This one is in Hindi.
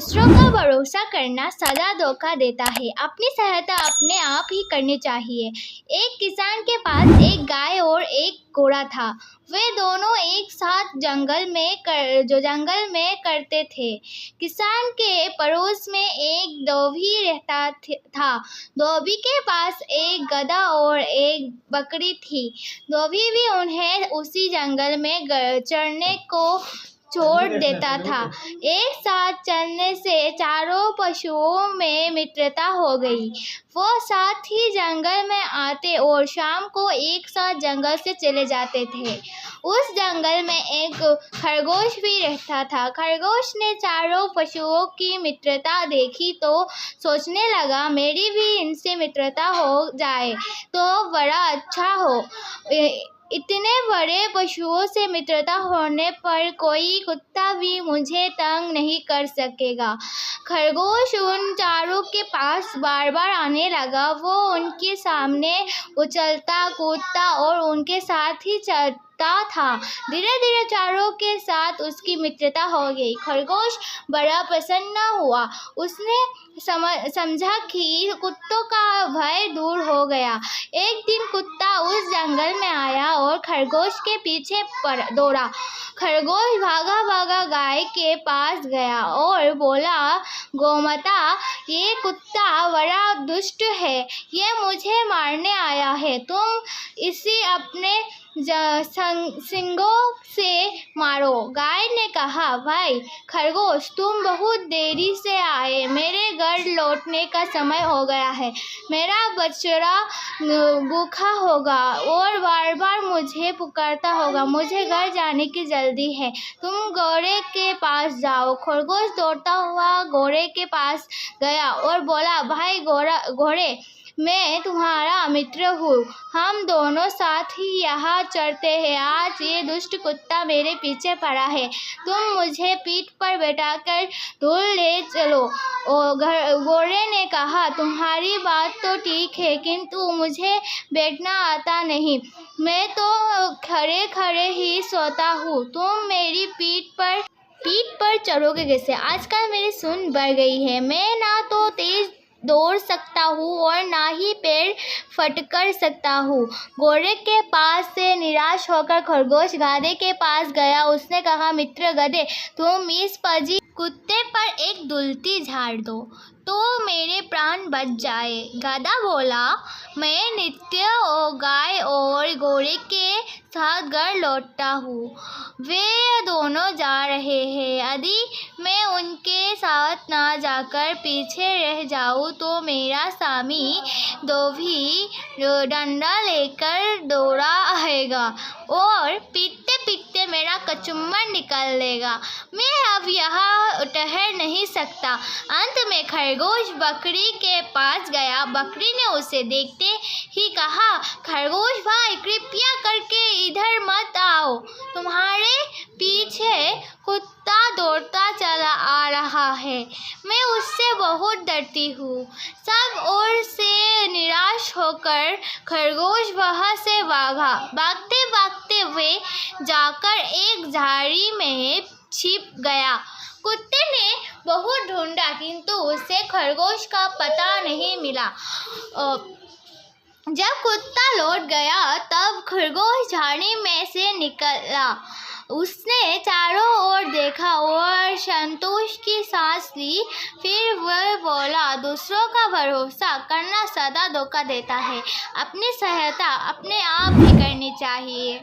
दूसरों का भरोसा करना सदा धोखा देता है। अपनी सहायता अपने आप ही करनी चाहिए। एक किसान के पास एक गाय और एक घोड़ा था। वे दोनों एक साथ जंगल में करते थे। किसान के पड़ोस में एक धोबी रहता था। धोबी के पास एक गधा और एक बकरी थी। धोबी भी उन्हें उसी जंगल में चरने को छोड़ देता था। एक साथ चलने से चारों पशुओं में मित्रता हो गई। वो साथ ही जंगल में आते और शाम को एक साथ जंगल से चले जाते थे। उस जंगल में एक खरगोश भी रहता था। खरगोश ने चारों पशुओं की मित्रता देखी तो सोचने लगा, मेरी भी इनसे मित्रता हो जाए तो बड़ा अच्छा हो। इतने बड़े पशुओं से मित्रता होने पर कोई कुत्ता भी मुझे तंग नहीं कर सकेगा। खरगोश उन चारों के पास बार बार आने लगा। वो उनके सामने उछलता कूदता और उनके साथ ही चलता था। धीरे धीरे चारों के साथ उसकी मित्रता हो गई। खरगोश बड़ा प्रसन्न हुआ। उसने समझा कि कुत्तों का भय दूर हो गया। एक दिन कुत्ता उस जंगल में आया और खरगोश के पीछे दौड़ा। खरगोश भागा भागा गाय के पास गया और बोला, गोमाता, ये कुत्ता बड़ा दुष्ट है। ये मुझे मारने आया है। तुम इसे अपने सींगों से मारो। गाय ने कहा, भाई खरगोश, तुम बहुत देरी से आए। मेरे घर लौटने का समय हो गया है। मेरा बछड़ा भूखा होगा और बार बार मुझे पुकारता होगा। मुझे घर जाने की जल्दी है। तुम घोड़े के पास जाओ। खरगोश दौड़ता हुआ घोड़े के पास गया और बोला, भाई घोड़े, मैं तुम्हारा मित्र हूँ। हम दोनों साथ ही यहाँ चलते हैं। आज ये दुष्ट कुत्ता मेरे पीछे पड़ा है। तुम मुझे पीठ पर बैठाकर दूर ले चलो। घोड़े ने कहा, तुम्हारी बात तो ठीक है, किंतु मुझे बैठना आता नहीं। मैं तो खड़े खड़े ही सोता हूँ। तुम मेरी पीठ पर चढ़ोगे कैसे? आजकल मेरी सूंड बढ़ गई है। मैं ना तो तेज दौड़ सकता हूँ और ना ही पैर फटकर सकता हूँ। घोड़े के पास से निराश होकर खरगोश गधे के पास गया। उसने कहा, मित्र गधे, तुम इस फर्जी कुत्ते पर एक दुलती झाड़ दो तो मेरे प्राण बच जाए। गधा बोला, मैं नित्य गाय और घोड़े के साथ घर लौटता हूँ। वे दोनों जा रहे हैं। यदि मैं उनके साथ ना जाकर पीछे रह जाऊँ तो मेरा स्वामी धोबी डंडा लेकर दौड़ा आएगा और पीटते पीटते मेरा कचुम्बर निकाल लेगा। मैं अब यहाँ ठहर नहीं सकता। अंत में खरगोश बकरी के पास गया। बकरी ने उसे देखते ही कहा, खरगोश भाई, कृपया करके इधर मत आओ। तुम्हारे पीछे कुत्ता दौड़ता चला आ रहा है। मैं उससे बहुत डरती हूँ। सब ओर से निराश होकर खरगोश वहाँ से भागा। भागते भागते वे जाकर एक झाड़ी में छिप गया। कुत्ते ने बहुत ढूंढा, किंतु उसे खरगोश का पता नहीं मिला। जब कुत्ता लौट गया तब खरगोश झाड़ी में से निकला। उसने चारों ओर देखा और संतोष की सांस ली। फिर वह बोला, दूसरों का भरोसा करना सदा धोखा देता है। अपनी सहायता अपने आप ही करनी चाहिए।